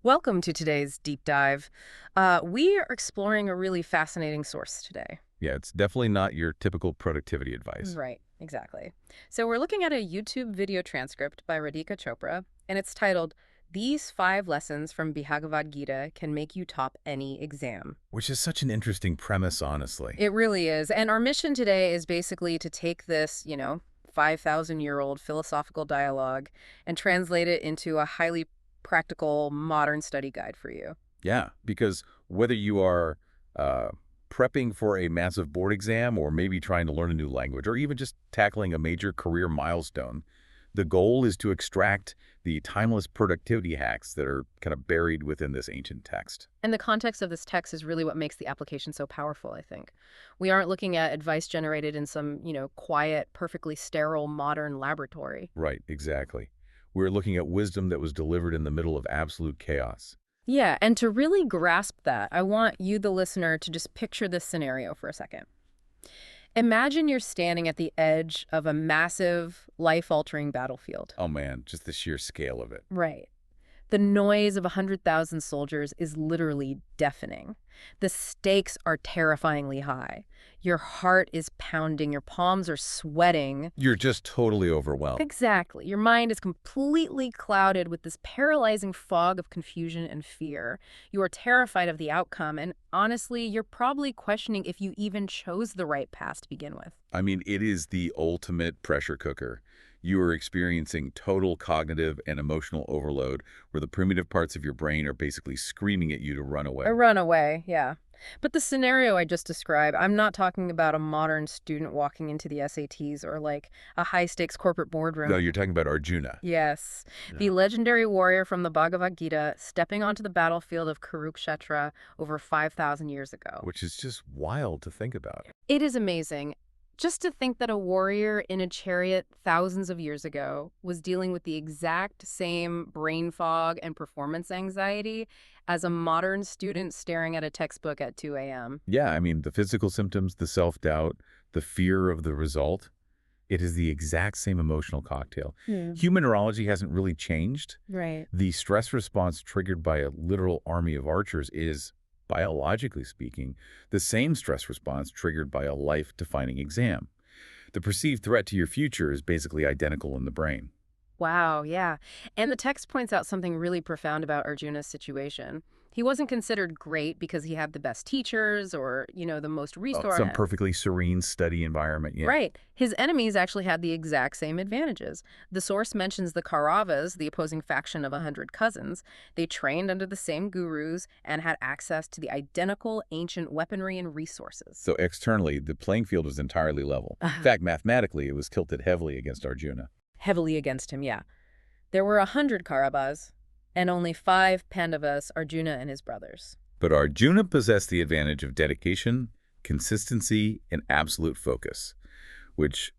Welcome to today's deep dive. We are exploring a really fascinating source today. Yeah, it's definitely not your typical productivity advice. Right, exactly. So we're looking at a YouTube video transcript by Radhika Chopra, and it's titled, "These 5 Lessons from Bhagavad Gita Can Make You Top Any Exam." Which is such an interesting premise, honestly. It really is. And our mission today is basically to take this, 5,000-year-old philosophical dialogue and translate it into a highly practical modern study guide for you. Yeah, because whether you are uh, prepping for a massive board exam or maybe trying to learn a new language or even just tackling a major career milestone, the goal is to extract the timeless productivity hacks that are kind of buried within this ancient text. And the context of this text is really what makes the application so powerful, I think. We aren't looking at advice generated in some, quiet, perfectly sterile modern laboratory. Right, exactly. We're looking at wisdom that was delivered in the middle of absolute chaos. Yeah, and to really grasp that, I want you, the listener, to just picture this scenario for a second. Imagine you're standing at the edge of a massive, life-altering battlefield. Oh man, just the sheer scale of it. Right. The noise of 100,000 soldiers is literally deafening. The stakes are terrifyingly high. Your heart is pounding, your palms are sweating. You're just totally overwhelmed. Exactly. Your mind is completely clouded with this paralyzing fog of confusion and fear. You are terrified of the outcome, and honestly, you're probably questioning if you even chose the right path to begin with. I mean, it is the ultimate pressure cooker. You are experiencing total cognitive and emotional overload where the primitive parts of your brain are basically screaming at you to run away. A runaway, yeah. But the scenario I just described, I'm not talking about a modern student walking into the SATs or like a high-stakes corporate boardroom. No, you're talking about Arjuna. Yes, Yeah. the legendary warrior from the Bhagavad Gita stepping onto the battlefield of Kurukshetra over 5,000 years ago. Which is just wild to think about. It is amazing. Just to think that a warrior in a chariot thousands of years ago was dealing with the exact same brain fog and performance anxiety as a modern student staring at a textbook at 2 a.m. Yeah, I mean, the physical symptoms, the self-doubt, the fear of the result, it is the exact same emotional cocktail. Yeah. Human neurology hasn't really changed. Right. The stress response triggered by a literal army of archers is, biologically speaking, the same stress response triggered by a life-defining exam. The perceived threat to your future is basically identical in the brain. Wow, yeah. And the text points out something really profound about Arjuna's situation. He wasn't considered great because he had the best teachers or, the most resources. Some perfectly serene study environment, yeah. Right. His enemies actually had the exact same advantages. The source mentions the Kauravas, the opposing faction of 100 cousins. They trained under the same gurus and had access to the identical ancient weaponry and resources. So externally, the playing field was entirely level. In fact, mathematically, it was tilted heavily against Arjuna. Heavily against him, yeah. There were 100 Kauravas, and only 5 Pandavas, Arjuna and his brothers. But Arjuna possessed the advantage of dedication, consistency, and absolute focus, which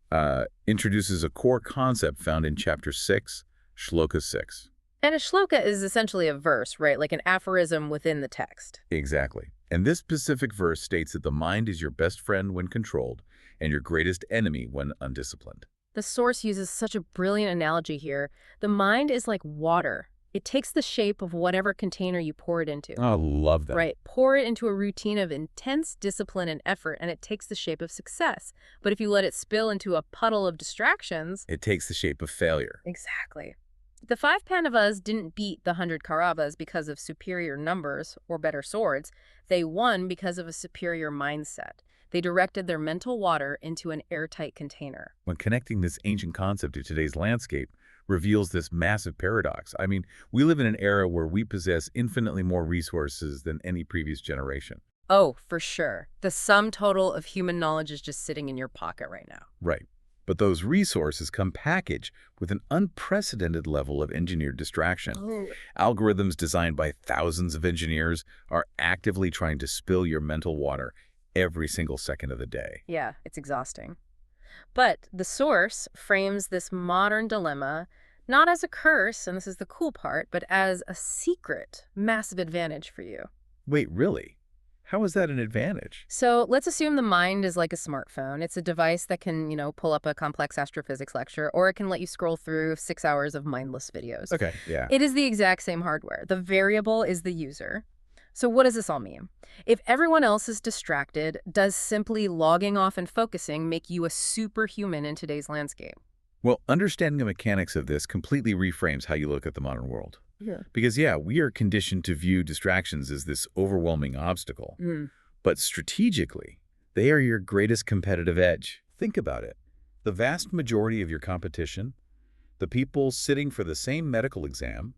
introduces a core concept found in Chapter 6, Shloka 6. And a shloka is essentially a verse, right? Like an aphorism within the text. Exactly. And this specific verse states that the mind is your best friend when controlled and your greatest enemy when undisciplined. The source uses such a brilliant analogy here. The mind is like water. It takes the shape of whatever container you pour it into. Oh, love that. Right. Pour it into a routine of intense discipline and effort, and it takes the shape of success. But if you let it spill into a puddle of distractions... It takes the shape of failure. Exactly. The 5 Pandavas didn't beat the 100 Kauravas because of superior numbers or better swords. They won because of a superior mindset. They directed their mental water into an airtight container. When connecting this ancient concept to today's landscape reveals this massive paradox. I mean, we live in an era where we possess infinitely more resources than any previous generation. Oh, for sure. The sum total of human knowledge is just sitting in your pocket right now. Right. But those resources come packaged with an unprecedented level of engineered distraction. Oh. Algorithms designed by thousands of engineers are actively trying to spill your mental water every single second of the day. Yeah, it's exhausting. But the source frames this modern dilemma not as a curse, and this is the cool part, but as a secret, massive advantage for you. Wait, really? How is that an advantage? So let's assume the mind is like a smartphone. It's a device that can, pull up a complex astrophysics lecture, or it can let you scroll through 6 hours of mindless videos. Okay, yeah. It is the exact same hardware. The variable is the user. So what does this all mean? If everyone else is distracted, does simply logging off and focusing make you a superhuman in today's landscape? Well, understanding the mechanics of this completely reframes how you look at the modern world. Yeah. Because, yeah, we are conditioned to view distractions as this overwhelming obstacle. But strategically, they are your greatest competitive edge. Think about it. The vast majority of your competition, the people sitting for the same medical exam,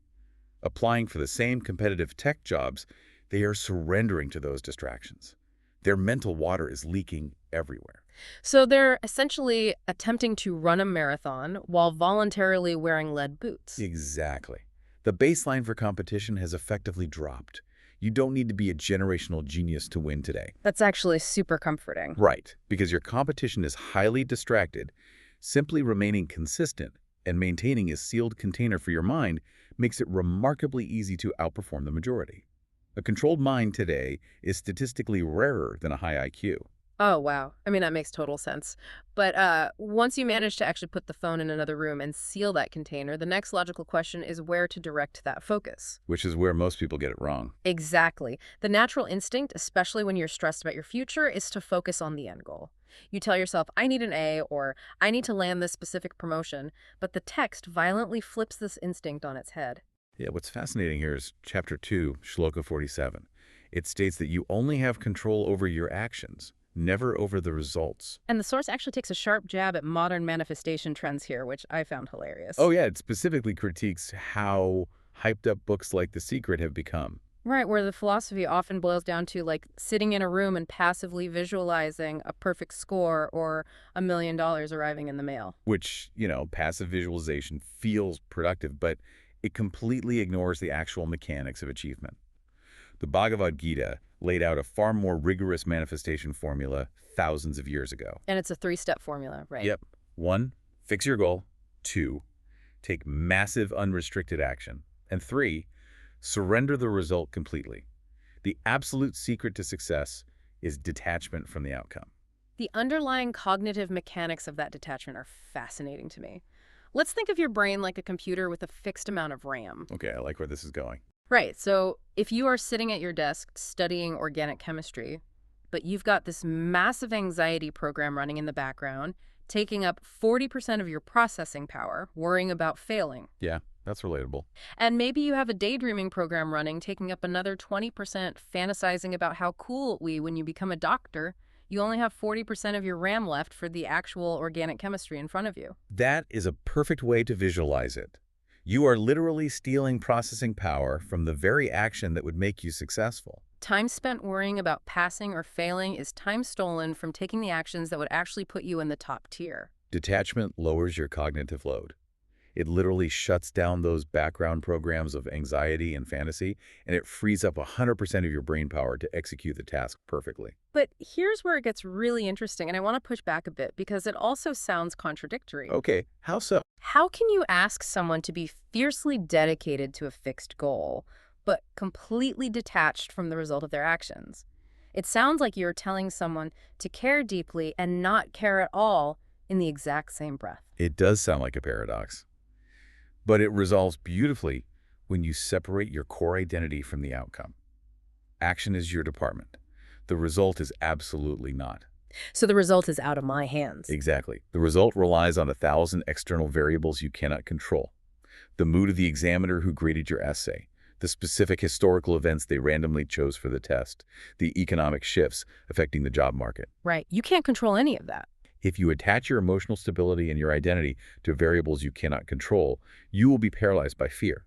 applying for the same competitive tech jobs, they are surrendering to those distractions. Their mental water is leaking everywhere. So they're essentially attempting to run a marathon while voluntarily wearing lead boots. Exactly. The baseline for competition has effectively dropped. You don't need to be a generational genius to win today. That's actually super comforting. Right, because your competition is highly distracted. Simply remaining consistent and maintaining a sealed container for your mind makes it remarkably easy to outperform the majority. A controlled mind today is statistically rarer than a high IQ. Oh, wow. I mean, that makes total sense. But once you manage to actually put the phone in another room and seal that container, the next logical question is where to direct that focus. Which is where most people get it wrong. Exactly. The natural instinct, especially when you're stressed about your future, is to focus on the end goal. You tell yourself, I need an A, or I need to land this specific promotion, but the text violently flips this instinct on its head. Yeah, what's fascinating here is Chapter 2, Shloka 47. It states that you only have control over your actions, never over the results. And the source actually takes a sharp jab at modern manifestation trends here, which I found hilarious. Oh yeah, it specifically critiques how hyped up books like The Secret have become. Right, where the philosophy often boils down to sitting in a room and passively visualizing a perfect score or $1 million arriving in the mail. Which, passive visualization feels productive, but it completely ignores the actual mechanics of achievement. The Bhagavad Gita laid out a far more rigorous manifestation formula thousands of years ago. And it's a 3-step formula, right? Yep. 1, fix your goal. 2, take massive unrestricted action. And 3, surrender the result completely. The absolute secret to success is detachment from the outcome. The underlying cognitive mechanics of that detachment are fascinating to me. Let's think of your brain like a computer with a fixed amount of RAM. Okay, I like where this is going. Right, so if you are sitting at your desk studying organic chemistry, but you've got this massive anxiety program running in the background, taking up 40% of your processing power, worrying about failing. Yeah, that's relatable. And maybe you have a daydreaming program running, taking up another 20%, fantasizing about how cool it'll be when you become a doctor. You only have 40% of your RAM left for the actual organic chemistry in front of you. That is a perfect way to visualize it. You are literally stealing processing power from the very action that would make you successful. Time spent worrying about passing or failing is time stolen from taking the actions that would actually put you in the top tier. Detachment lowers your cognitive load. It literally shuts down those background programs of anxiety and fantasy, and it frees up 100% of your brain power to execute the task perfectly. But here's where it gets really interesting, and I want to push back a bit because it also sounds contradictory. Okay, how so? How can you ask someone to be fiercely dedicated to a fixed goal, but completely detached from the result of their actions? It sounds like you're telling someone to care deeply and not care at all in the exact same breath. It does sound like a paradox. But it resolves beautifully when you separate your core identity from the outcome. Action is your department. The result is absolutely not. So the result is out of my hands. Exactly. The result relies on 1,000 external variables you cannot control. The mood of the examiner who graded your essay, the specific historical events they randomly chose for the test, the economic shifts affecting the job market. Right. You can't control any of that. If you attach your emotional stability and your identity to variables you cannot control, you will be paralyzed by fear.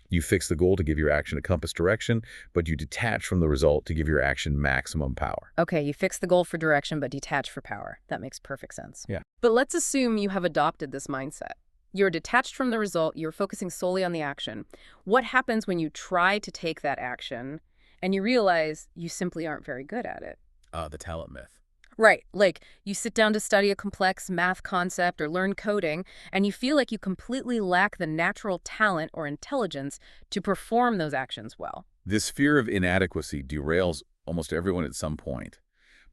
You fix the goal to give your action a compass direction, but you detach from the result to give your action maximum power. Okay, you fix the goal for direction, but detach for power. That makes perfect sense. Yeah. But let's assume you have adopted this mindset. You're detached from the result, you're focusing solely on the action. What happens when you try to take that action and you realize you simply aren't very good at it? The talent myth. Right, like you sit down to study a complex math concept or learn coding, and you feel like you completely lack the natural talent or intelligence to perform those actions well. This fear of inadequacy derails almost everyone at some point.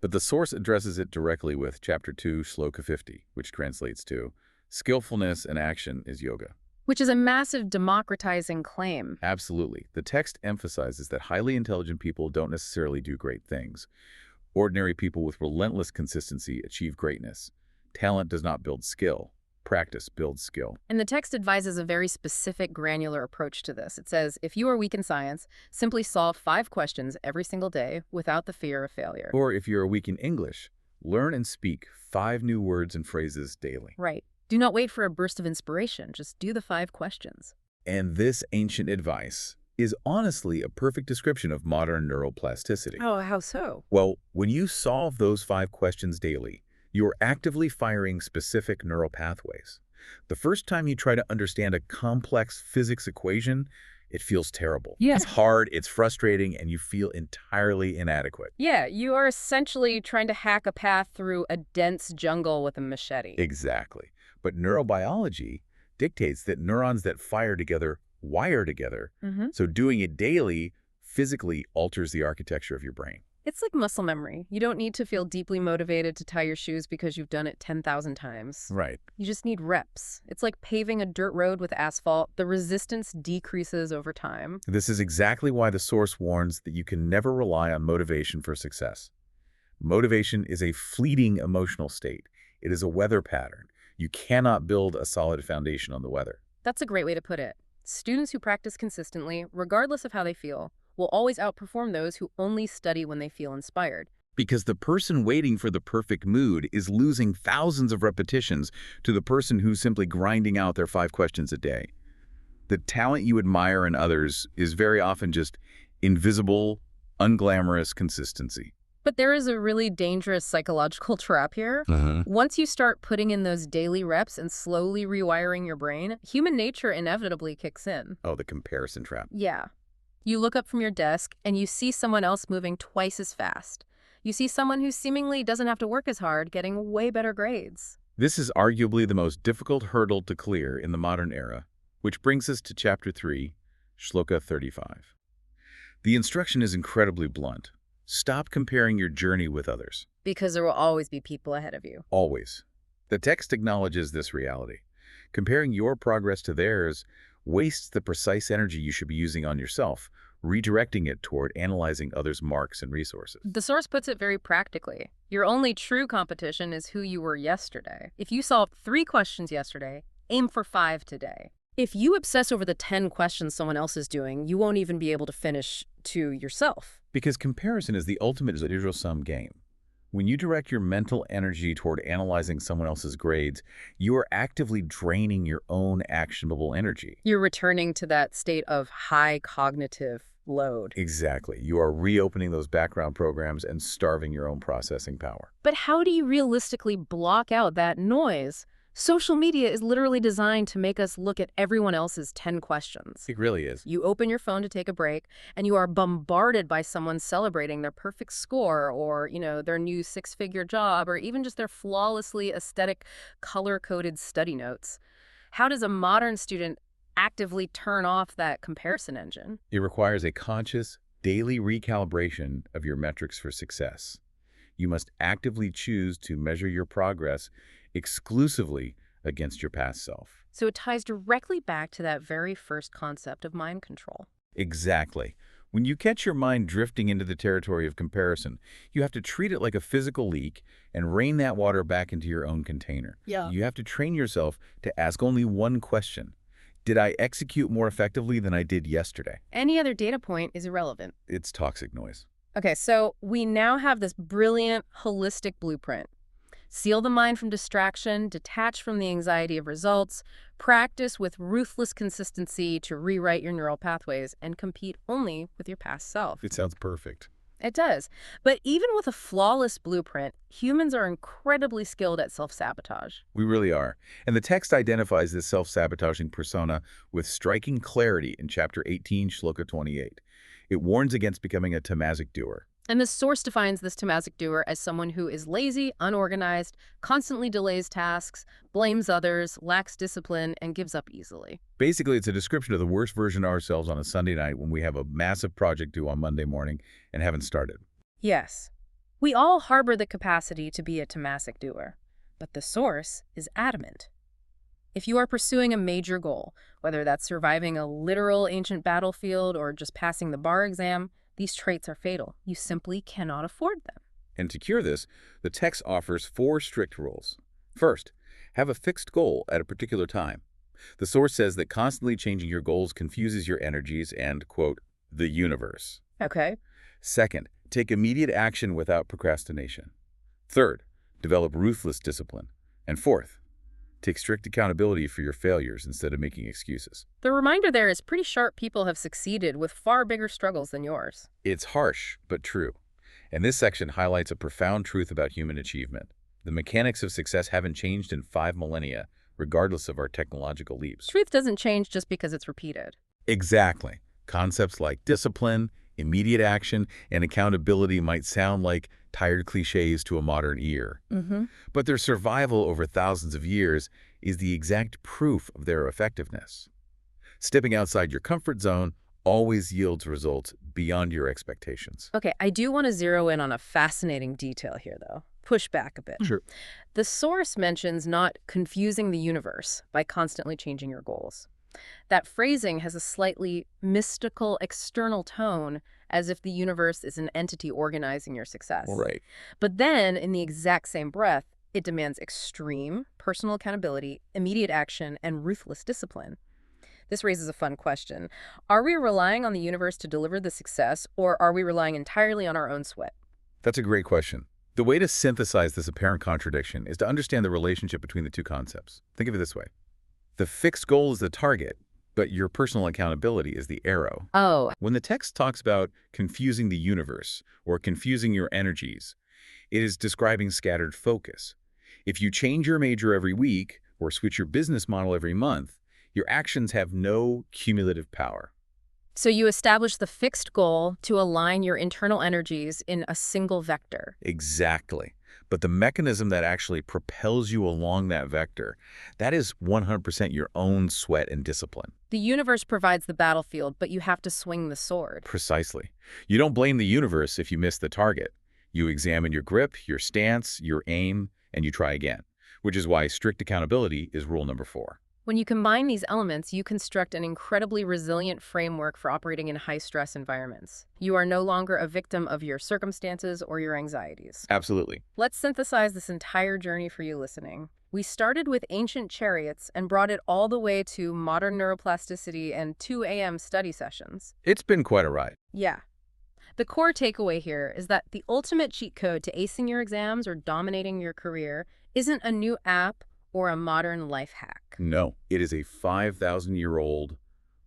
But the source addresses it directly with Chapter 2, Shloka 50, which translates to, skillfulness and action is yoga. Which is a massive democratizing claim. Absolutely. The text emphasizes that highly intelligent people don't necessarily do great things. Ordinary people with relentless consistency achieve greatness. Talent does not build skill. Practice builds skill. And the text advises a very specific, granular approach to this. It says, if you are weak in science, simply solve 5 questions every single day without the fear of failure. Or if you're weak in English, learn and speak 5 new words and phrases daily. Right. Do not wait for a burst of inspiration. Just do the 5 questions. And this ancient advice is honestly a perfect description of modern neuroplasticity. Oh, how so? Well, when you solve those 5 questions daily, you're actively firing specific neural pathways. The first time you try to understand a complex physics equation, it feels terrible. Yeah. It's hard, it's frustrating, and you feel entirely inadequate. Yeah, you are essentially trying to hack a path through a dense jungle with a machete. Exactly. But neurobiology dictates that neurons that fire together wire together, so doing it daily physically alters the architecture of your brain. It's like muscle memory. You don't need to feel deeply motivated to tie your shoes because you've done it 10,000 times. Right. You just need reps. It's like paving a dirt road with asphalt. The resistance decreases over time. This is exactly why the source warns that you can never rely on motivation for success. Motivation is a fleeting emotional state. It is a weather pattern. You cannot build a solid foundation on the weather. That's a great way to put it. Students who practice consistently, regardless of how they feel, will always outperform those who only study when they feel inspired. Because the person waiting for the perfect mood is losing thousands of repetitions to the person who's simply grinding out their 5 questions a day. The talent you admire in others is very often just invisible, unglamorous consistency. But there is a really dangerous psychological trap here. Once you start putting in those daily reps and slowly rewiring your brain, human nature inevitably kicks in. Oh, the comparison trap. Yeah. You look up from your desk and you see someone else moving twice as fast. You see someone who seemingly doesn't have to work as hard, getting way better grades. This is arguably the most difficult hurdle to clear in the modern era, which brings us to Chapter 3, Shloka 35. The instruction is incredibly blunt. Stop comparing your journey with others. Because there will always be people ahead of you. Always. The text acknowledges this reality. Comparing your progress to theirs wastes the precise energy you should be using on yourself, redirecting it toward analyzing others' marks and resources. The source puts it very practically. Your only true competition is who you were yesterday. If you solved 3 questions yesterday, aim for 5 today. If you obsess over the 10 questions someone else is doing, you won't even be able to finish 2 yourself. Because comparison is the ultimate zero-sum game. When you direct your mental energy toward analyzing someone else's grades, you are actively draining your own actionable energy. You're returning to that state of high cognitive load. Exactly. You are reopening those background programs and starving your own processing power. But how do you realistically block out that noise? Social media is literally designed to make us look at everyone else's 10 questions. It really is. You open your phone to take a break, and you are bombarded by someone celebrating their perfect score or, their new 6-figure job or even just their flawlessly aesthetic, color-coded study notes. How does a modern student actively turn off that comparison engine? It requires a conscious, daily recalibration of your metrics for success. You must actively choose to measure your progress exclusively against your past self. So it ties directly back to that very first concept of mind control. Exactly. When you catch your mind drifting into the territory of comparison, you have to treat it like a physical leak and rain that water back into your own container. Yeah. You have to train yourself to ask only one question. Did I execute more effectively than I did yesterday? Any other data point is irrelevant. It's toxic noise. Okay, so we now have this brilliant, holistic blueprint. Seal the mind from distraction, detach from the anxiety of results, practice with ruthless consistency to rewrite your neural pathways, and compete only with your past self. It sounds perfect. It does. But even with a flawless blueprint, humans are incredibly skilled at self-sabotage. We really are. And the text identifies this self-sabotaging persona with striking clarity in Chapter 18, Shloka 28. It warns against becoming a tamasic doer. And the source defines this tamasic doer as someone who is lazy, unorganized, constantly delays tasks, blames others, lacks discipline, and gives up easily. Basically, it's a description of the worst version of ourselves on a Sunday night when we have a massive project due on Monday morning and haven't started. Yes. We all harbor the capacity to be a tamasic doer, but the source is adamant. If you are pursuing a major goal, whether that's surviving a literal ancient battlefield or just passing the bar exam, these traits are fatal. You simply cannot afford them. And to cure this, the text offers 4 strict rules. First, have a fixed goal at a particular time. The source says that constantly changing your goals confuses your energies and, quote, the universe. Okay. Second, take immediate action without procrastination. Third, develop ruthless discipline. And fourth, take strict accountability for your failures instead of making excuses. The reminder there is pretty sharp people have succeeded with far bigger struggles than yours. It's harsh, but true. And this section highlights a profound truth about human achievement. The mechanics of success haven't changed in 5 millennia, regardless of our technological leaps. Truth doesn't change just because it's repeated. Exactly. Concepts like discipline, immediate action, and accountability might sound like tired cliches to a modern ear. But their survival over thousands of years is the exact proof of their effectiveness. Stepping outside your comfort zone always yields results beyond your expectations. Okay, I do want to zero in on a fascinating detail here, though. Push back a bit. Sure. The source mentions not confusing the universe by constantly changing your goals. That phrasing has a slightly mystical external tone, as if the universe is an entity organizing your success. Right. But then, in the exact same breath, it demands extreme personal accountability, immediate action, and ruthless discipline. This raises a fun question. Are we relying on the universe to deliver the success, or are we relying entirely on our own sweat? That's a great question. The way to synthesize this apparent contradiction is to understand the relationship between the two concepts. Think of it this way. The fixed goal is the target, but your personal accountability is the arrow. Oh, When the text talks about confusing the universe or confusing your energies, it is describing scattered focus. If you change your major every week or switch your business model every month, your actions have no cumulative power. so you establish the fixed goal to align your internal energies in a single vector. Exactly. But the mechanism that actually propels you along that vector, that is 100% your own sweat and discipline. The universe provides the battlefield, but you have to swing the sword. Precisely. You don't blame the universe if you miss the target. You examine your grip, your stance, your aim, and you try again, which is why strict accountability is rule number 4. When you combine these elements, you construct an incredibly resilient framework for operating in high-stress environments. You are no longer a victim of your circumstances or your anxieties. Absolutely. Let's synthesize this entire journey for you listening. We started with ancient chariots and brought it all the way to modern neuroplasticity and 2 a.m. study sessions. It's been quite a ride. Yeah. The core takeaway here is that the ultimate cheat code to acing your exams or dominating your career isn't a new app or a modern life hack. No, it is a 5,000-year-old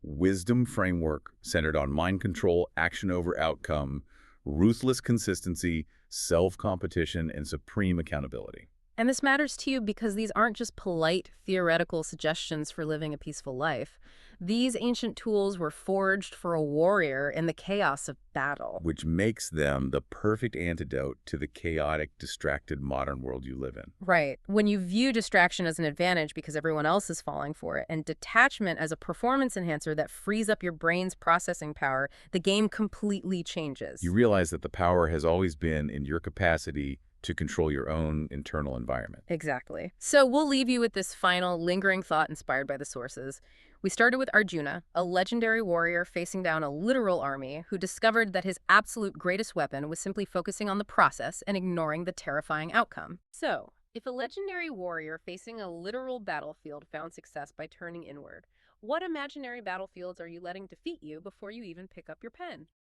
wisdom framework centered on mind control, action over outcome, ruthless consistency, self-competition, and supreme accountability. And this matters to you because these aren't just polite, theoretical suggestions for living a peaceful life. These ancient tools were forged for a warrior in the chaos of battle. Which makes them the perfect antidote to the chaotic, distracted modern world you live in. Right. When you view distraction as an advantage because everyone else is falling for it, and detachment as a performance enhancer that frees up your brain's processing power, the game completely changes. You realize that the power has always been in your capacity to control your own internal environment. Exactly. So we'll leave you with this final lingering thought inspired by the sources. We started with Arjuna, a legendary warrior facing down a literal army who discovered that his absolute greatest weapon was simply focusing on the process and ignoring the terrifying outcome. So, if a legendary warrior facing a literal battlefield found success by turning inward, what imaginary battlefields are you letting defeat you before you even pick up your pen?